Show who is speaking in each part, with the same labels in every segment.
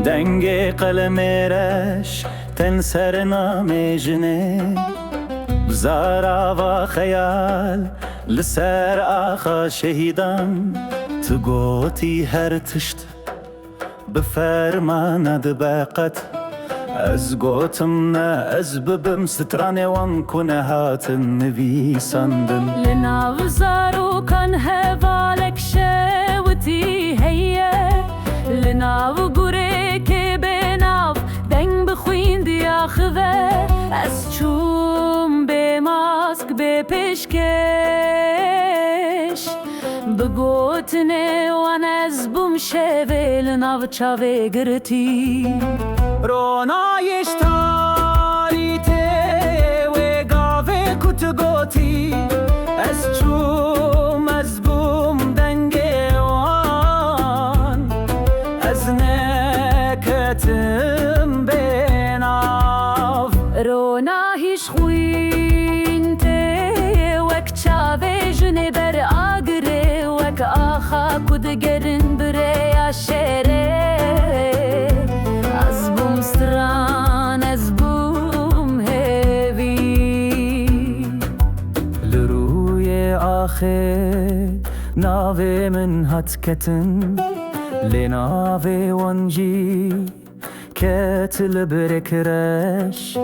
Speaker 1: دنگ قلم رش تن سر نام جنه بزارا و خیال لسر آخا شهیدان تو گوتی هر تشت بفرماند بقت از گوتم نه از ببم سترانه وان کنه هات نویساندن
Speaker 2: لناو زارو کن هوالک شوتی هیه لناو گوره که بناو دنگ بخوین دیا خوه از چوم به ماسک به پیشکش بگوتنه وان از بوم شوه لناو چاوه گرتی
Speaker 1: رونایش تاریته و گاوه کت گوتی از چوم از بوم دنگه وان از نکتم بیناو
Speaker 2: روناهیش خوین ته وک چاوه جنه بر آگره وک آخا کد گرن بره یا شره از بوم ستران از بوم هوی
Speaker 1: لروی آخه ناوه من هات کتن لناوه وانجی کتل برکرش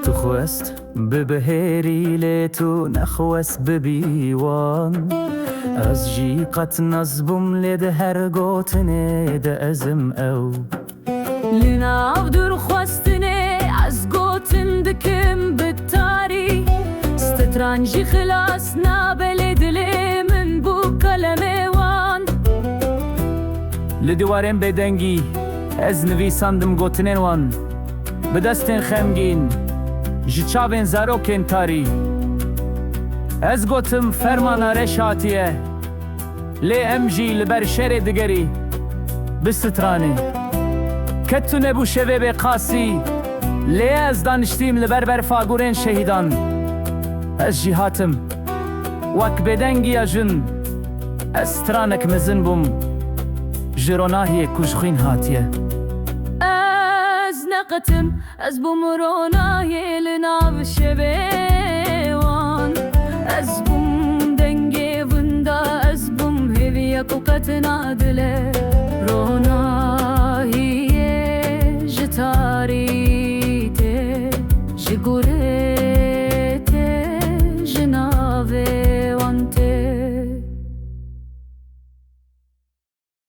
Speaker 1: تو خواست ببهری لیتو نخواست ببیوان از جی قط نزبم لده هر گوتنه ده ازم او
Speaker 2: لناو دور خواستنه از گوتن دکم بتاری سترانجی خلاص نابل دلی من بو کلمه وان
Speaker 1: لدوارم بدنگی از نویساندم گوتنین وان بدستین خمگین جچاوین زاروکین تاری از گوتم فرمانا رشاتیه لی امجی لبر شر دگری بسترانه کتو نبو شوه به قاسی لی از دانشتیم لبر بر فاگورین شهیدان از جهاتم وک بدنگی اجن استرانک مزن بوم جروناهی کشخین هاتیه
Speaker 2: از نقتم از بوم روناهی لناو شوه وان از بوم دنگی وندا از بوم هوی قوقت نادله روناهی جتاری ته جگوره